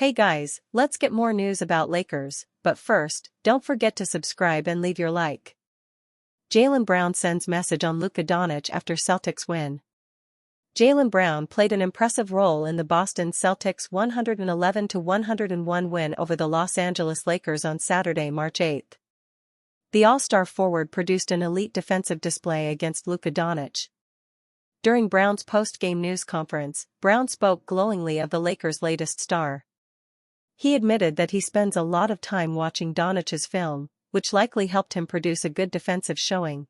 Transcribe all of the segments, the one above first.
Hey guys, let's get more news about Lakers, but first, don't forget to subscribe and leave your like. Jaylen Brown sends message on Luka Doncic after Celtics win. Jaylen Brown played an impressive role in the Boston Celtics' 111-101 win over the Los Angeles Lakers on Saturday, March 8. The All-Star forward produced an elite defensive display against Luka Doncic. During Brown's post-game news conference, Brown spoke glowingly of the Lakers' latest star. He admitted that he spends a lot of time watching Doncic's film, which likely helped him produce a good defensive showing.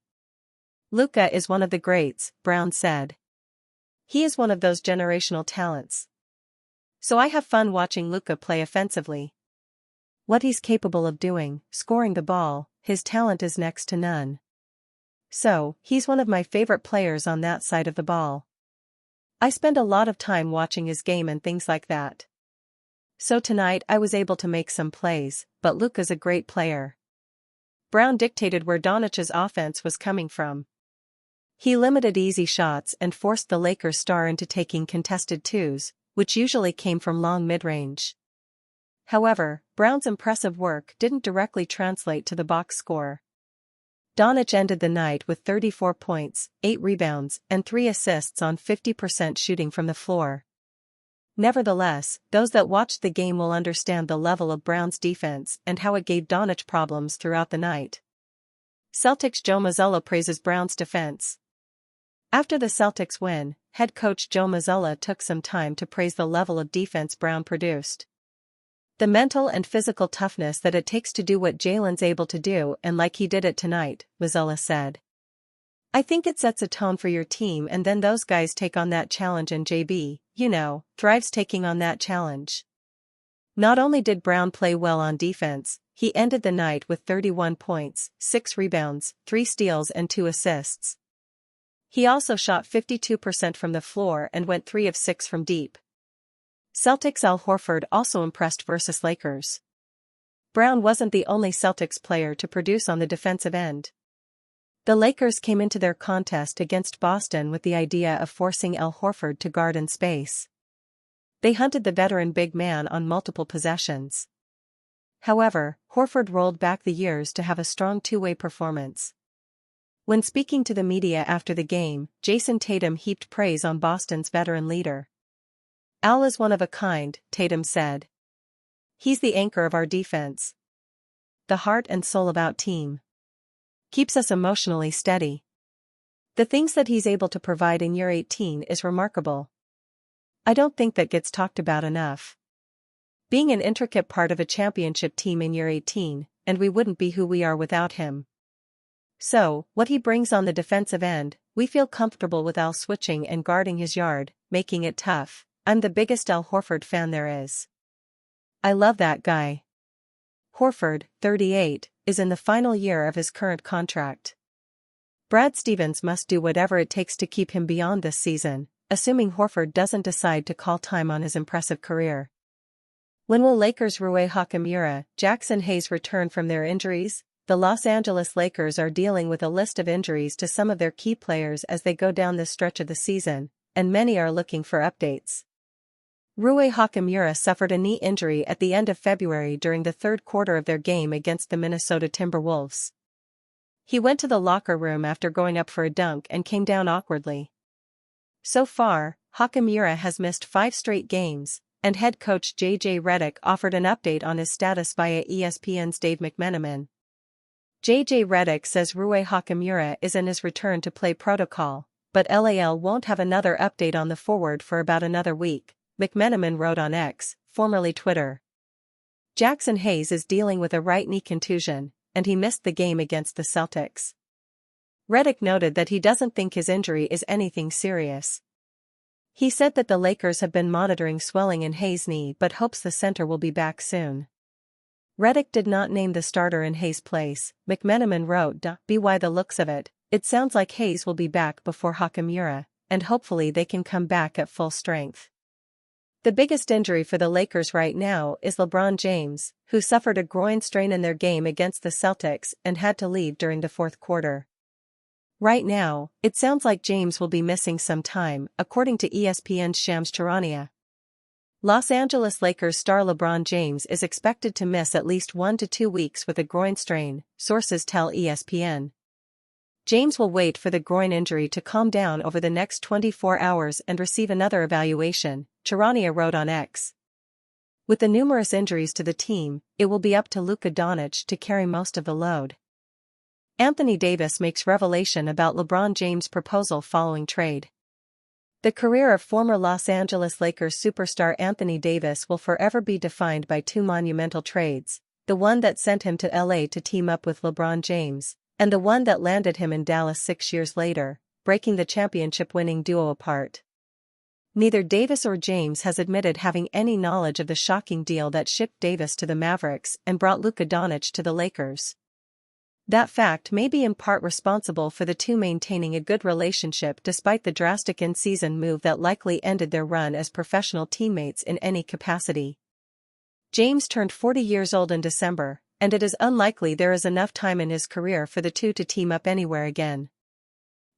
Luka is one of the greats, Brown said. He is one of those generational talents. So I have fun watching Luka play offensively. What he's capable of doing, scoring the ball, his talent is next to none. So, he's one of my favorite players on that side of the ball. I spend a lot of time watching his game and things like that. So tonight I was able to make some plays, but Luka's a great player. Brown dictated where Doncic's offense was coming from. He limited easy shots and forced the Lakers star into taking contested twos, which usually came from long mid-range. However, Brown's impressive work didn't directly translate to the box score. Doncic ended the night with 34 points, 8 rebounds, and 3 assists on 50% shooting from the floor. Nevertheless, those that watched the game will understand the level of Brown's defense and how it gave Doncic problems throughout the night. Celtics Joe Mazzulla praises Brown's defense. After the Celtics win, head coach Joe Mazzulla took some time to praise the level of defense Brown produced. The mental and physical toughness that it takes to do what Jaylen's able to do, and like he did it tonight, Mazzulla said. I think it sets a tone for your team, and then those guys take on that challenge, and JB, thrives taking on that challenge. Not only did Brown play well on defense, he ended the night with 31 points, 6 rebounds, 3 steals and 2 assists. He also shot 52% from the floor and went 3 of 6 from deep. Celtics Al Horford also impressed versus Lakers. Brown wasn't the only Celtics player to produce on the defensive end. The Lakers came into their contest against Boston with the idea of forcing Al Horford to guard in space. They hunted the veteran big man on multiple possessions. However, Horford rolled back the years to have a strong two-way performance. When speaking to the media after the game, Jason Tatum heaped praise on Boston's veteran leader. Al is one of a kind, Tatum said. He's the anchor of our defense. The heart and soul of our team. Keeps us emotionally steady. The things that he's able to provide in year 18 is remarkable. I don't think that gets talked about enough. Being an intricate part of a championship team in year 18, and we wouldn't be who we are without him. So, what he brings on the defensive end, we feel comfortable with Al switching and guarding his yard, making it tough. I'm the biggest Al Horford fan there is. I love that guy. Horford, 38, is in the final year of his current contract. Brad Stevens must do whatever it takes to keep him beyond this season, assuming Horford doesn't decide to call time on his impressive career. When will Lakers' Rui Hachimura, Jackson Hayes return from their injuries? The Los Angeles Lakers are dealing with a list of injuries to some of their key players as they go down this stretch of the season, and many are looking for updates. Rui Hachimura suffered a knee injury at the end of February during the third quarter of their game against the Minnesota Timberwolves. He went to the locker room after going up for a dunk and came down awkwardly. So far, Hachimura has missed 5 straight games, and head coach J.J. Redick offered an update on his status via ESPN's Dave McMenamin. J.J. Redick says Rui Hachimura is in his return-to-play protocol, but LAL won't have another update on the forward for about another week. McMenamin wrote on X, formerly Twitter. Jackson Hayes is dealing with a right knee contusion, and he missed the game against the Celtics. Redick noted that he doesn't think his injury is anything serious. He said that the Lakers have been monitoring swelling in Hayes' knee but hopes the center will be back soon. Redick did not name the starter in Hayes' place. McMenamin wrote, "By the looks of it, it sounds like Hayes will be back before Hachimura, and hopefully they can come back at full strength." The biggest injury for the Lakers right now is LeBron James, who suffered a groin strain in their game against the Celtics and had to leave during the fourth quarter. Right now, it sounds like James will be missing some time, according to ESPN's Shams Charania. Los Angeles Lakers star LeBron James is expected to miss at least 1 to 2 weeks with a groin strain, sources tell ESPN. James will wait for the groin injury to calm down over the next 24 hours and receive another evaluation, Charania wrote on X. With the numerous injuries to the team, it will be up to Luka Doncic to carry most of the load. Anthony Davis makes revelation about LeBron James' proposal following trade. The career of former Los Angeles Lakers superstar Anthony Davis will forever be defined by two monumental trades, the one that sent him to LA to team up with LeBron James, and the one that landed him in Dallas 6 years later, breaking the championship-winning duo apart. Neither Davis or James has admitted having any knowledge of the shocking deal that shipped Davis to the Mavericks and brought Luka Doncic to the Lakers. That fact may be in part responsible for the two maintaining a good relationship despite the drastic in-season move that likely ended their run as professional teammates in any capacity. James turned 40 years old in December, and it is unlikely there is enough time in his career for the two to team up anywhere again.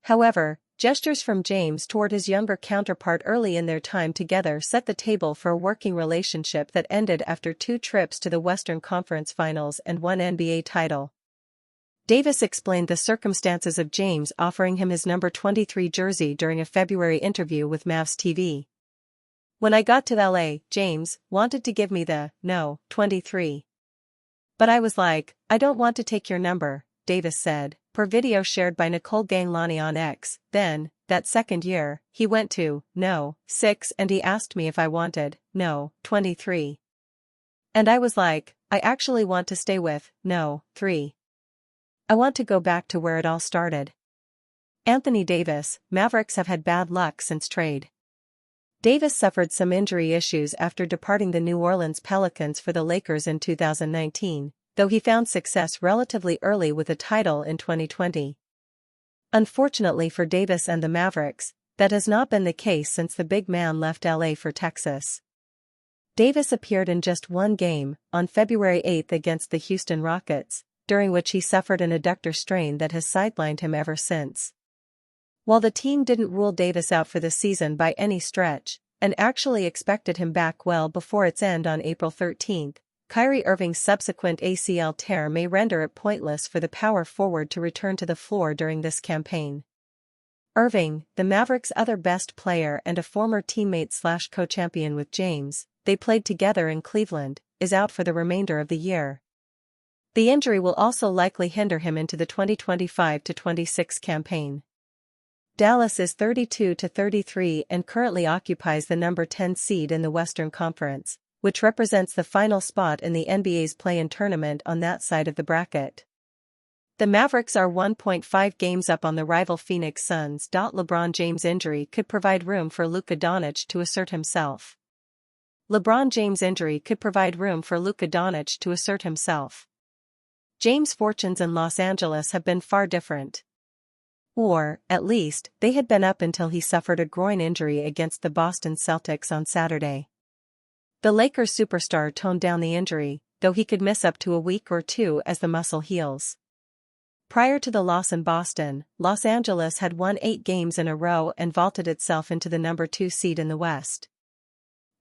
However, gestures from James toward his younger counterpart early in their time together set the table for a working relationship that ended after 2 trips to the Western Conference Finals and 1 NBA title. Davis explained the circumstances of James offering him his number 23 jersey during a February interview with Mavs TV. "When I got to LA, James wanted to give me the, 23. But I was like, I don't want to take your number," Davis said, per video shared by Nicole Ganglani on X. Then, that second year, he went to, 6 and he asked me if I wanted, 23. And I was like, I actually want to stay with, 3. I want to go back to where it all started. Anthony Davis. Mavericks have had bad luck since trade. Davis suffered some injury issues after departing the New Orleans Pelicans for the Lakers in 2019, though he found success relatively early with a title in 2020. Unfortunately for Davis and the Mavericks, that has not been the case since the big man left LA for Texas. Davis appeared in just one game, on February 8 against the Houston Rockets, during which he suffered an adductor strain that has sidelined him ever since. While the team didn't rule Davis out for the season by any stretch, and actually expected him back well before its end on April 13, Kyrie Irving's subsequent ACL tear may render it pointless for the power forward to return to the floor during this campaign. Irving, the Mavericks' other best player and a former teammate/co-champion with James, they played together in Cleveland, is out for the remainder of the year. The injury will also likely hinder him into the 2025-26 campaign. Dallas is 32-33 and currently occupies the number 10 seed in the Western Conference, which represents the final spot in the NBA's play-in tournament on that side of the bracket. The Mavericks are 1.5 games up on the rival Phoenix Suns. LeBron James' injury could provide room for Luka Doncic to assert himself. LeBron James' injury could provide room for Luka Doncic to assert himself. James' fortunes in Los Angeles have been far different. Or, at least, they had been up until he suffered a groin injury against the Boston Celtics on Saturday. The Lakers superstar toned down the injury, though he could miss up to a week or two as the muscle heals. Prior to the loss in Boston, Los Angeles had won 8 games in a row and vaulted itself into the number 2 seed in the West.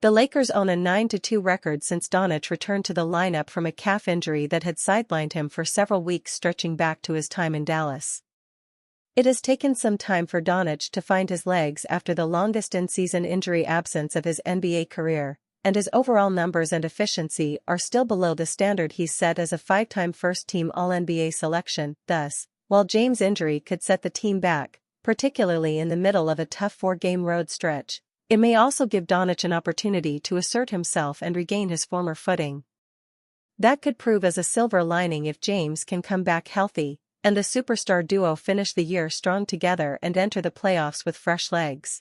The Lakers own a 9-2 record since Doncic returned to the lineup from a calf injury that had sidelined him for several weeks stretching back to his time in Dallas. It has taken some time for Doncic to find his legs after the longest in-season injury absence of his NBA career, and his overall numbers and efficiency are still below the standard he's set as a 5-time first-team All-NBA selection. Thus, while James' injury could set the team back, particularly in the middle of a tough 4-game road stretch, it may also give Doncic an opportunity to assert himself and regain his former footing. That could prove as a silver lining if James can come back healthy, and the superstar duo finish the year strong together and enter the playoffs with fresh legs.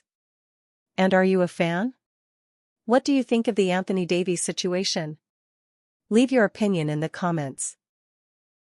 And are you a fan? What do you think of the Anthony Davies situation? Leave your opinion in the comments.